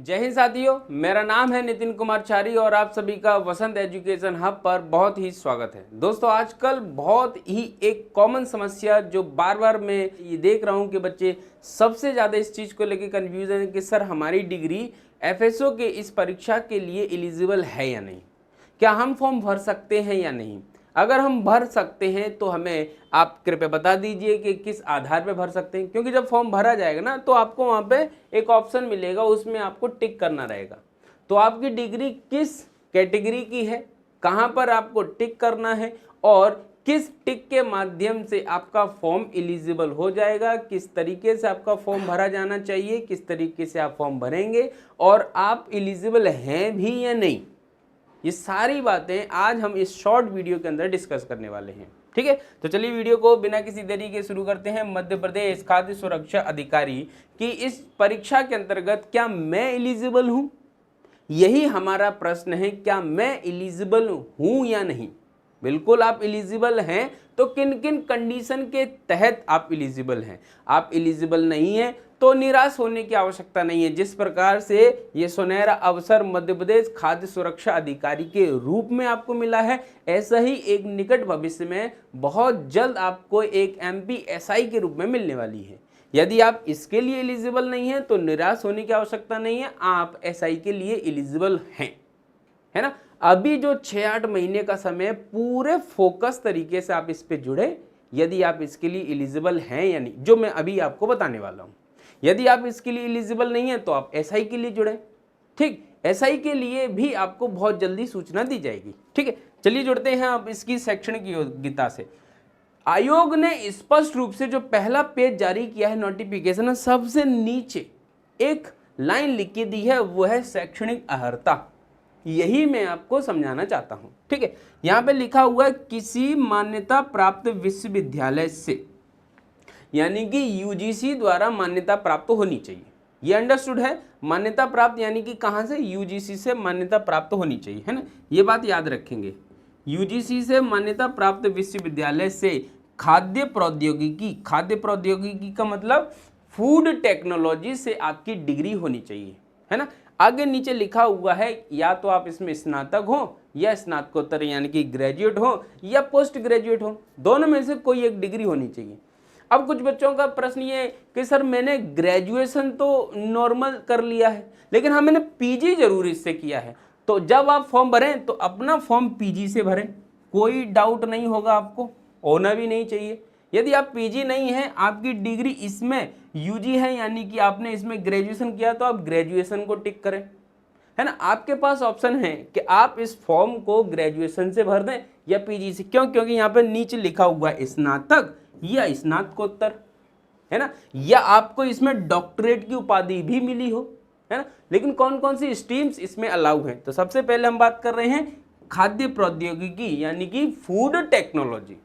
जय हिंद साथियों, मेरा नाम है नितिन कुमार चारी और आप सभी का वसंत एजुकेशन हब पर बहुत ही स्वागत है। दोस्तों, आजकल बहुत ही एक कॉमन समस्या जो बार बार मैं ये देख रहा हूँ कि बच्चे सबसे ज़्यादा इस चीज़ को लेकर कन्फ्यूजन है कि सर हमारी डिग्री एफएसओ के इस परीक्षा के लिए एलिजिबल है या नहीं, क्या हम फॉर्म भर सकते हैं या नहीं। अगर हम भर सकते हैं तो हमें आप कृपया बता दीजिए कि किस आधार पे भर सकते हैं, क्योंकि जब फॉर्म भरा जाएगा ना तो आपको वहाँ पे एक ऑप्शन मिलेगा, उसमें आपको टिक करना रहेगा। तो आपकी डिग्री किस कैटेगरी की है, कहाँ पर आपको टिक करना है और किस टिक के माध्यम से आपका फॉर्म एलिजिबल हो जाएगा, किस तरीके से आपका फॉर्म भरा जाना चाहिए, किस तरीके से आप फॉर्म भरेंगे और आप एलिजिबल हैं भी या नहीं, ये सारी बातें आज हम इस शॉर्ट वीडियो के अंदर डिस्कस करने वाले हैं। ठीक है, तो चलिए वीडियो को बिना किसी देरी के शुरू करते हैं। मध्य प्रदेश खाद्य सुरक्षा अधिकारी की इस परीक्षा के अंतर्गत क्या मैं एलिजिबल हूं, यही हमारा प्रश्न है। क्या मैं एलिजिबल हूं या नहीं। बिल्कुल आप एलिजिबल हैं, तो किन किन कंडीशन के तहत आप एलिजिबल हैं। आप एलिजिबल नहीं हैं तो निराश होने की आवश्यकता नहीं है। जिस प्रकार से ये सुनहरा अवसर मध्य प्रदेश खाद्य सुरक्षा अधिकारी के रूप में आपको मिला है, ऐसा ही एक निकट भविष्य में बहुत जल्द आपको एक एमपीएसआई के रूप में मिलने वाली है। यदि आप इसके लिए एलिजिबल नहीं हैं तो निराश होने की आवश्यकता नहीं है, आप एसआई के लिए एलिजिबल हैं, है ना। अभी जो 6-8 महीने का समय पूरे फोकस तरीके से आप इस पे जुड़े, यदि आप इसके लिए एलिजिबल हैं या नहीं, जो मैं अभी आपको बताने वाला हूं। यदि आप इसके लिए एलिजिबल नहीं है तो आप एसआई के लिए जुड़े। ठीक, एसआई के लिए भी आपको बहुत जल्दी सूचना दी जाएगी। ठीक है, चलिए जुड़ते हैं अब इसकी शैक्षणिक योग्यता से। आयोग ने स्पष्ट रूप से जो पहला पेज जारी किया है नोटिफिकेशन, सबसे नीचे एक लाइन लिख के दी है, वो है शैक्षणिक अर्हता। यही मैं आपको समझाना चाहता हूं। ठीक है, यहां पे लिखा हुआ है किसी मान्यता प्राप्त विश्वविद्यालय से, यानी कि यूजीसी द्वारा मान्यता प्राप्त होनी चाहिए। ये अंडरस्टूड है। मान्यता प्राप्त यानी कि कहां से, यूजीसी से मान्यता प्राप्त होनी चाहिए, है ना। ये बात याद रखेंगे, यूजीसी से मान्यता प्राप्त विश्वविद्यालय से खाद्य प्रौद्योगिकी, खाद्य प्रौद्योगिकी का मतलब फूड टेक्नोलॉजी से आपकी डिग्री होनी चाहिए, है ना। आगे नीचे लिखा हुआ है या तो आप इसमें स्नातक हो या स्नातकोत्तर यानी कि ग्रेजुएट हो या पोस्ट ग्रेजुएट हो, दोनों में से कोई एक डिग्री होनी चाहिए। अब कुछ बच्चों का प्रश्न ये है कि सर मैंने ग्रेजुएशन तो नॉर्मल कर लिया है, लेकिन हाँ मैंने पीजी जरूर इससे किया है। तो जब आप फॉर्म भरें तो अपना फॉर्म पीजी से भरें, कोई डाउट नहीं होगा, आपको होना भी नहीं चाहिए। यदि आप पीजी नहीं है, आपकी डिग्री इसमें यूजी है यानी कि आपने इसमें ग्रेजुएशन किया, तो आप ग्रेजुएशन को टिक करें, है ना। आपके पास ऑप्शन है कि आप इस फॉर्म को ग्रेजुएशन से भर दें या पीजी से। क्यों? क्योंकि यहाँ पे नीचे लिखा हुआ है स्नातक या स्नातकोत्तर, है ना, या आपको इसमें डॉक्टरेट की उपाधि भी मिली हो, है ना। लेकिन कौन कौन सी स्ट्रीम्स इसमें अलाउ हैं, तो सबसे पहले हम बात कर रहे हैं खाद्य प्रौद्योगिकी यानी कि फूड टेक्नोलॉजी।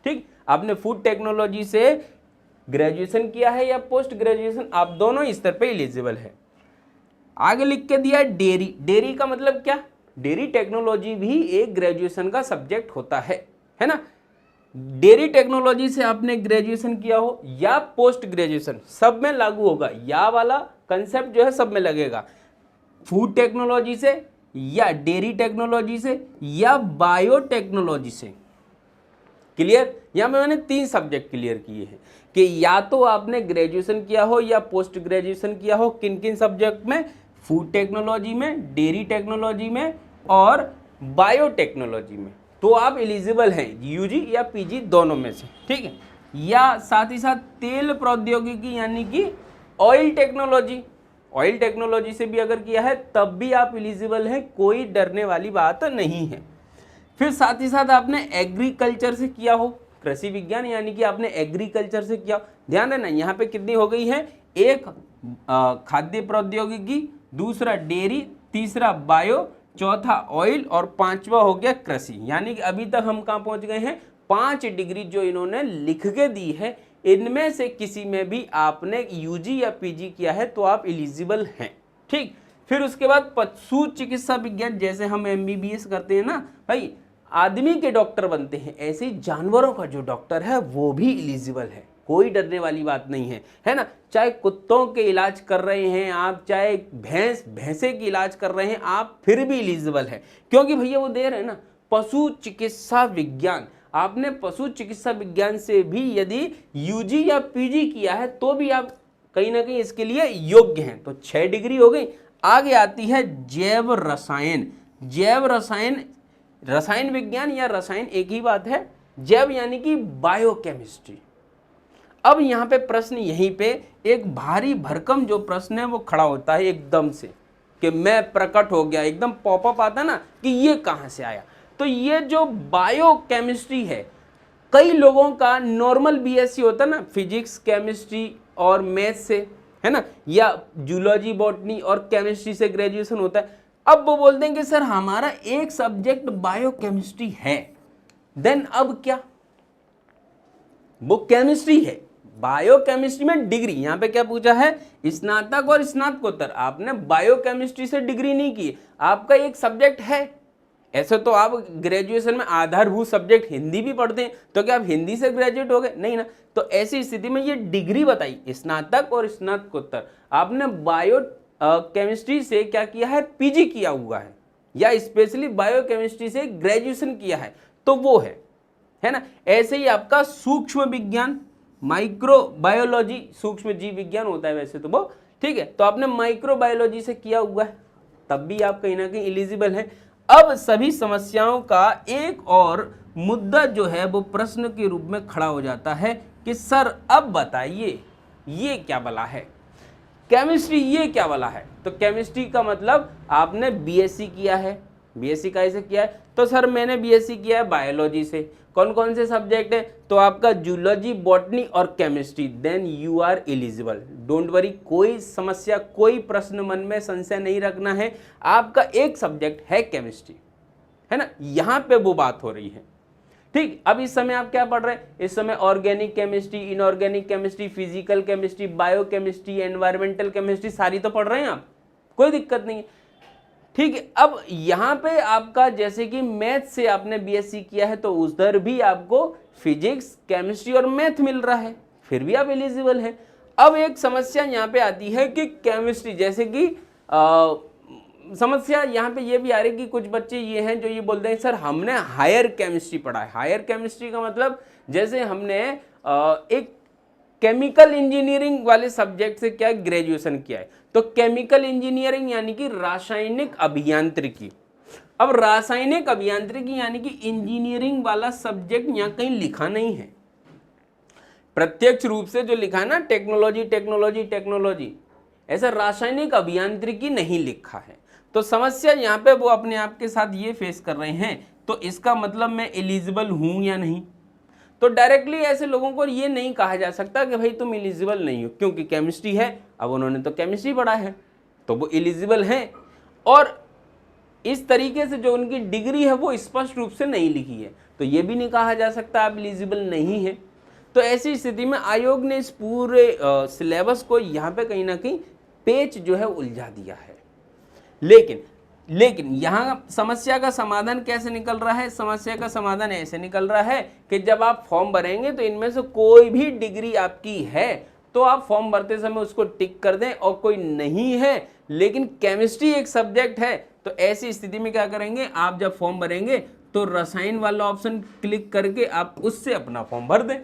ठीक, आपने फूड टेक्नोलॉजी से ग्रेजुएशन किया है या पोस्ट ग्रेजुएशन, आप दोनों स्तर पे एलिजिबल है। आगे लिख के दिया डेयरी। डेयरी का मतलब क्या, डेयरी टेक्नोलॉजी भी एक ग्रेजुएशन का सब्जेक्ट होता है ना। डेयरी टेक्नोलॉजी से आपने ग्रेजुएशन किया हो या पोस्ट ग्रेजुएशन, सब में लागू होगा, या वाला कंसेप्ट जो है सब में लगेगा। फूड टेक्नोलॉजी से या डेयरी टेक्नोलॉजी से या बायोटेक्नोलॉजी से। क्लियर? यहां मैंने 3 सब्जेक्ट क्लियर किए हैं कि या तो आपने ग्रेजुएशन किया हो या पोस्ट ग्रेजुएशन किया हो, किन किन सब्जेक्ट में, फूड टेक्नोलॉजी में, डेयरी टेक्नोलॉजी में और बायोटेक्नोलॉजी में, तो आप एलिजिबल हैं यूजी या पीजी दोनों में से। ठीक है, या साथ ही साथ तेल प्रौद्योगिकी यानी कि ऑयल टेक्नोलॉजी, ऑयल टेक्नोलॉजी से भी अगर किया है तब भी आप एलिजिबल हैं, कोई डरने वाली बात नहीं है। फिर साथ ही साथ आपने एग्रीकल्चर से किया हो, कृषि विज्ञान यानी कि आपने एग्रीकल्चर से किया। ध्यान देना यहाँ पे कितनी हो गई है, एक खाद्य प्रौद्योगिकी, दूसरा डेयरी, तीसरा बायो, चौथा ऑयल और पांचवा हो गया कृषि। यानी कि अभी तक हम कहाँ पहुंच गए हैं, 5 डिग्री जो इन्होंने लिख के दी है, इनमें से किसी में भी आपने यूजी या पीजी किया है तो आप एलिजिबल हैं। ठीक, फिर उसके बाद पशु चिकित्सा विज्ञान, जैसे हम एमबीबीएस करते हैं ना भाई, आदमी के डॉक्टर बनते हैं, ऐसे ही जानवरों का जो डॉक्टर है वो भी एलिजिबल है। कोई डरने वाली बात नहीं है, है ना। चाहे कुत्तों के इलाज कर रहे हैं आप, चाहे भैंसे की इलाज कर रहे हैं आप, फिर भी एलिजिबल है, क्योंकि भैया वो दे रहे हैं ना पशु चिकित्सा विज्ञान। आपने पशु चिकित्सा विज्ञान से भी यदि यूजी या पीजी किया है तो भी आप कहीं ना कहीं इसके लिए योग्य हैं। तो 6 डिग्री हो गई। आगे आती है जैव रसायन। जैव रसायन, रसायन विज्ञान या रसायन एक ही बात है। जैव यानी कि बायोकेमिस्ट्री। अब यहाँ पे प्रश्न, यहीं पे एक भारी भरकम जो प्रश्न है वो खड़ा होता है एकदम से, कि मैं प्रकट हो गया, एकदम पॉपअप आता ना कि ये कहाँ से आया। तो ये जो बायोकेमिस्ट्री है, कई लोगों का नॉर्मल बीएससी होता है ना, फिजिक्स केमिस्ट्री और मैथ से, है ना, या जूलॉजी बॉटनी और केमिस्ट्री से ग्रेजुएशन होता है। अब वो बोलते हैं कि सर हमारा एक सब्जेक्ट बायोकेमिस्ट्री है, देन अब क्या, वो केमिस्ट्री है, बायोकेमिस्ट्री में डिग्री, यहां पे क्या पूछा है, स्नातक और स्नातकोत्तर। आपने बायोकेमिस्ट्री से डिग्री नहीं की, आपका एक सब्जेक्ट है। ऐसे तो आप ग्रेजुएशन में आधारभूत सब्जेक्ट हिंदी भी पढ़ते हैं, तो क्या आप हिंदी से ग्रेजुएट हो गए, नहीं ना। तो ऐसी स्थिति में ये डिग्री बताई, स्नातक और स्नातकोत्तर। आपने बायो केमिस्ट्री से क्या किया है, पीजी किया हुआ है, या स्पेशली बायोकेमिस्ट्री से ग्रेजुएशन किया है, तो वो है ना। ऐसे ही आपका सूक्ष्म विज्ञान, माइक्रोबायोलॉजी, सूक्ष्म जीव विज्ञान होता है वैसे तो वो, ठीक है, तो आपने माइक्रोबायोलॉजी से किया हुआ है, तब भी आप कहीं ना कहीं एलिजिबल हैं। अब सभी समस्याओं का एक और मुद्दा जो है वो प्रश्न के रूप में खड़ा हो जाता है कि सर अब बताइए ये क्या बला है, केमिस्ट्री ये क्या वाला है। तो केमिस्ट्री का मतलब आपने बीएससी किया है। बीएससी कैसे किया है, तो सर मैंने बीएससी किया है बायोलॉजी से। कौन कौन से सब्जेक्ट है, तो आपका जूलॉजी, बॉटनी और chemistry, then you are eligible. Don't worry, कोई समस्या, कोई प्रश्न मन में संशय नहीं रखना है, आपका एक सब्जेक्ट है केमिस्ट्री, है ना, यहां पे वो बात हो रही है। ठीक, अब इस समय आप क्या पढ़ रहे हैं, इस समय organic chemistry, inorganic chemistry, physical chemistry, biochemistry, environmental chemistry, सारी तो पढ़ रहे हैं आप, कोई दिक्कत नहीं है। ठीक है, अब यहाँ पे आपका जैसे कि मैथ से आपने बीएससी किया है, तो उधर भी आपको फिजिक्स, केमिस्ट्री और मैथ मिल रहा है, फिर भी आप एलिजिबल है। अब एक समस्या यहाँ पे आती है कि केमिस्ट्री, जैसे कि समस्या यहाँ पे ये भी आ रही है कि कुछ बच्चे ये हैं जो ये बोलते हैं सर हमने हायर केमिस्ट्री पढ़ा है। हायर केमिस्ट्री का मतलब जैसे हमने एक केमिकल इंजीनियरिंग वाले सब्जेक्ट से क्या ग्रेजुएशन किया है, तो केमिकल इंजीनियरिंग यानी कि रासायनिक अभियांत्रिकी। अब रासायनिक अभियांत्रिकी यानी कि इंजीनियरिंग वाला सब्जेक्ट यहाँ कहीं लिखा नहीं है, प्रत्यक्ष रूप से जो लिखा है ना टेक्नोलॉजी टेक्नोलॉजी टेक्नोलॉजी, ऐसा रासायनिक अभियांत्रिकी नहीं लिखा है। तो समस्या यहाँ पे वो अपने आप के साथ ये फेस कर रहे हैं, तो इसका मतलब मैं एलिजिबल हूँ या नहीं। तो डायरेक्टली ऐसे लोगों को ये नहीं कहा जा सकता कि भाई तुम एलिजिबल नहीं हो, क्योंकि केमिस्ट्री है, अब उन्होंने तो केमिस्ट्री पढ़ा है तो वो एलिजिबल हैं, और इस तरीके से जो उनकी डिग्री है वो स्पष्ट रूप से नहीं लिखी है, तो ये भी नहीं कहा जा सकता आप एलिजिबल नहीं है। तो ऐसी स्थिति में आयोग ने इस पूरे सिलेबस को यहाँ पे कहीं ना कहीं पेच जो है उलझा दिया है। लेकिन यहाँ समस्या का समाधान कैसे निकल रहा है, समस्या का समाधान ऐसे निकल रहा है कि जब आप फॉर्म भरेंगे तो इनमें से कोई भी डिग्री आपकी है तो आप फॉर्म भरते समय उसको टिक कर दें, और कोई नहीं है लेकिन केमिस्ट्री एक सब्जेक्ट है, तो ऐसी स्थिति में क्या करेंगे, आप जब फॉर्म भरेंगे तो रसायन वाला ऑप्शन क्लिक करके आप उससे अपना फॉर्म भर दें।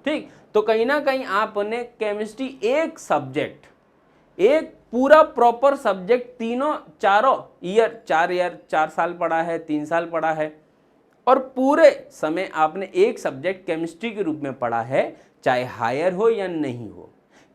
ठीक, तो कहीं ना कहीं आपने केमिस्ट्री एक सब्जेक्ट, एक पूरा प्रॉपर सब्जेक्ट, तीनों चारों ईयर, 4 साल पढ़ा है, 3 साल पढ़ा है, और पूरे समय आपने एक सब्जेक्ट केमिस्ट्री के रूप में पढ़ा है, चाहे हायर हो या नहीं हो।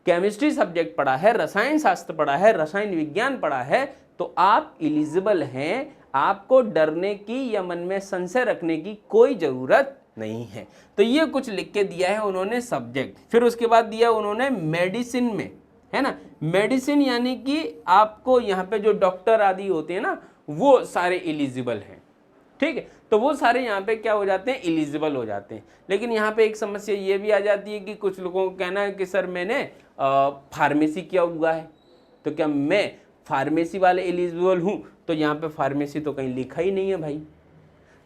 केमिस्ट्री सब्जेक्ट पढ़ा है, रसायन शास्त्र पढ़ा है, रसायन विज्ञान पढ़ा है, तो आप एलिजिबल हैं, आपको डरने की या मन में संशय रखने की कोई जरूरत नहीं है। तो ये कुछ लिख के दिया है उन्होंने सब्जेक्ट। फिर उसके बाद दिया उन्होंने मेडिसिन में, है ना, मेडिसिन यानी कि आपको यहाँ पे जो डॉक्टर आदि होते हैं ना वो सारे एलिजिबल हैं। ठीक है, तो वो सारे यहाँ पे क्या हो जाते हैं, एलिजिबल हो जाते हैं। लेकिन यहाँ पे एक समस्या ये भी आ जाती है कि कुछ लोगों को कहना है कि सर मैंने फार्मेसी किया हुआ है, तो क्या मैं फार्मेसी वाले एलिजिबल हूँ, तो यहाँ पे फार्मेसी तो कहीं लिखा ही नहीं है भाई,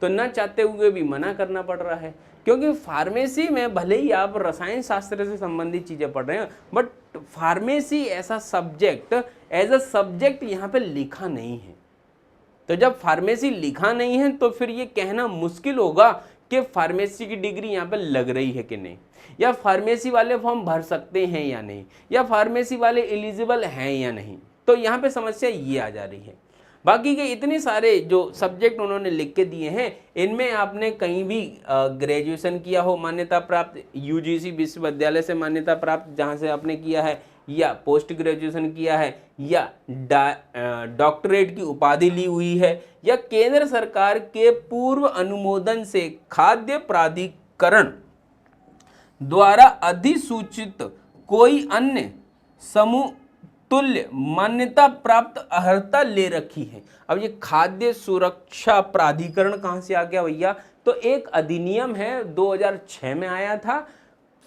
तो ना चाहते हुए भी मना करना पड़ रहा है, क्योंकि फार्मेसी में भले ही आप रसायन शास्त्र से संबंधित चीज़ें पढ़ रहे हैं, बट फार्मेसी ऐसा सब्जेक्ट एज अ सब्जेक्ट यहाँ पे लिखा नहीं है। तो जब फार्मेसी लिखा नहीं है तो फिर ये कहना मुश्किल होगा कि फार्मेसी की डिग्री यहाँ पे लग रही है कि नहीं, या फार्मेसी वाले फॉर्म भर सकते हैं या नहीं, या फार्मेसी वाले एलिजिबल हैं या नहीं। तो यहाँ पे समस्या ये आ जा रही है। बाकी के इतने सारे जो सब्जेक्ट उन्होंने लिख के दिए हैं, इनमें आपने कहीं भी ग्रेजुएशन किया हो मान्यता प्राप्त, यूजीसी विश्वविद्यालय से मान्यता प्राप्त जहाँ से आपने किया है, या पोस्ट ग्रेजुएशन किया है, या डॉक्टरेट की उपाधि ली हुई है, या केंद्र सरकार के पूर्व अनुमोदन से खाद्य प्राधिकरण द्वारा अधिसूचित कोई अन्य समूह तुल्य मान्यता प्राप्त अर्हता ले रखी है। अब ये खाद्य सुरक्षा प्राधिकरण कहाँ से आ गया भैया? तो एक अधिनियम है 2006 में आया था,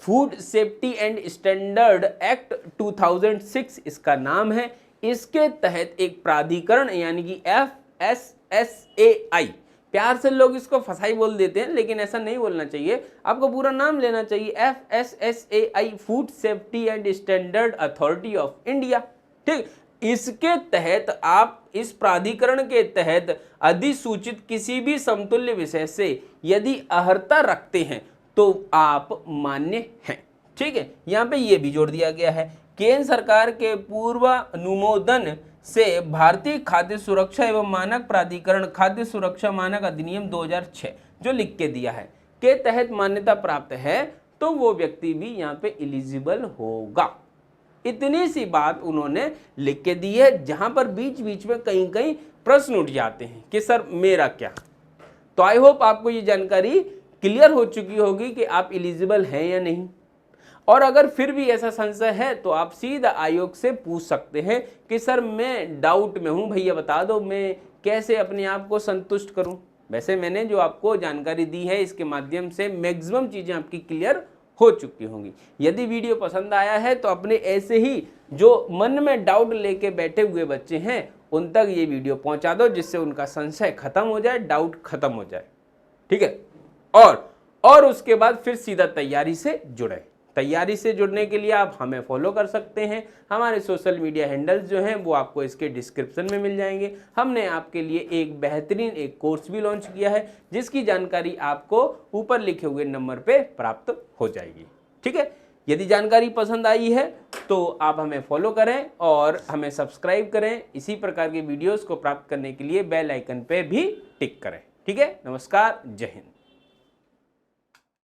food safety and standard act 2006 इसका नाम है। इसके तहत एक प्राधिकरण यानी कि FSSAI, प्यार से लोग इसको फसाई बोल देते हैं, लेकिन ऐसा नहीं बोलना चाहिए, आपको पूरा नाम लेना चाहिए, FSSAI food safety and standard authority of India. ठीक, इसके तहत आप इस प्राधिकरण के तहत अधिसूचित किसी भी समतुल्य विषय से यदि अर्हता रखते हैं तो आप मान्य हैं। ठीक है, यहाँ पे ये भी जोड़ दिया गया है, केंद्र सरकार के पूर्वानुमोदन से भारतीय खाद्य सुरक्षा एवं मानक प्राधिकरण खाद्य सुरक्षा मानक अधिनियम 2006 जो लिख के दिया है के तहत मान्यता प्राप्त है, तो वो व्यक्ति भी यहाँ पे एलिजिबल होगा। इतनी सी बात उन्होंने लिख के दी है, जहां पर बीच बीच में कहीं कहीं प्रश्न उठ जाते हैं कि सर मेरा क्या। तो आई होप आपको ये जानकारी क्लियर हो चुकी होगी कि आप एलिजिबल हैं या नहीं, और अगर फिर भी ऐसा संशय है तो आप सीधा आयोग से पूछ सकते हैं कि सर मैं डाउट में हूं, भैया बता दो मैं कैसे अपने आप को संतुष्ट करूं। वैसे मैंने जो आपको जानकारी दी है इसके माध्यम से मैक्सिमम चीज़ें आपकी क्लियर हो चुकी होंगी। यदि वीडियो पसंद आया है तो अपने ऐसे ही जो मन में डाउट लेके बैठे हुए बच्चे हैं उन तक ये वीडियो पहुंचा दो, जिससे उनका संशय खत्म हो जाए, डाउट खत्म हो जाए। ठीक है, और उसके बाद फिर सीधा तैयारी से जुड़े। तैयारी से जुड़ने के लिए आप हमें फॉलो कर सकते हैं, हमारे सोशल मीडिया हैंडल्स जो हैं वो आपको इसके डिस्क्रिप्शन में मिल जाएंगे। हमने आपके लिए एक बेहतरीन एक कोर्स भी लॉन्च किया है, जिसकी जानकारी आपको ऊपर लिखे हुए नंबर पे प्राप्त हो जाएगी। ठीक है, यदि जानकारी पसंद आई है तो आप हमें फॉलो करें और हमें सब्सक्राइब करें। इसी प्रकार के वीडियोस को प्राप्त करने के लिए बेल आइकन पे भी टिक करें। ठीक है, नमस्कार, जय हिंद।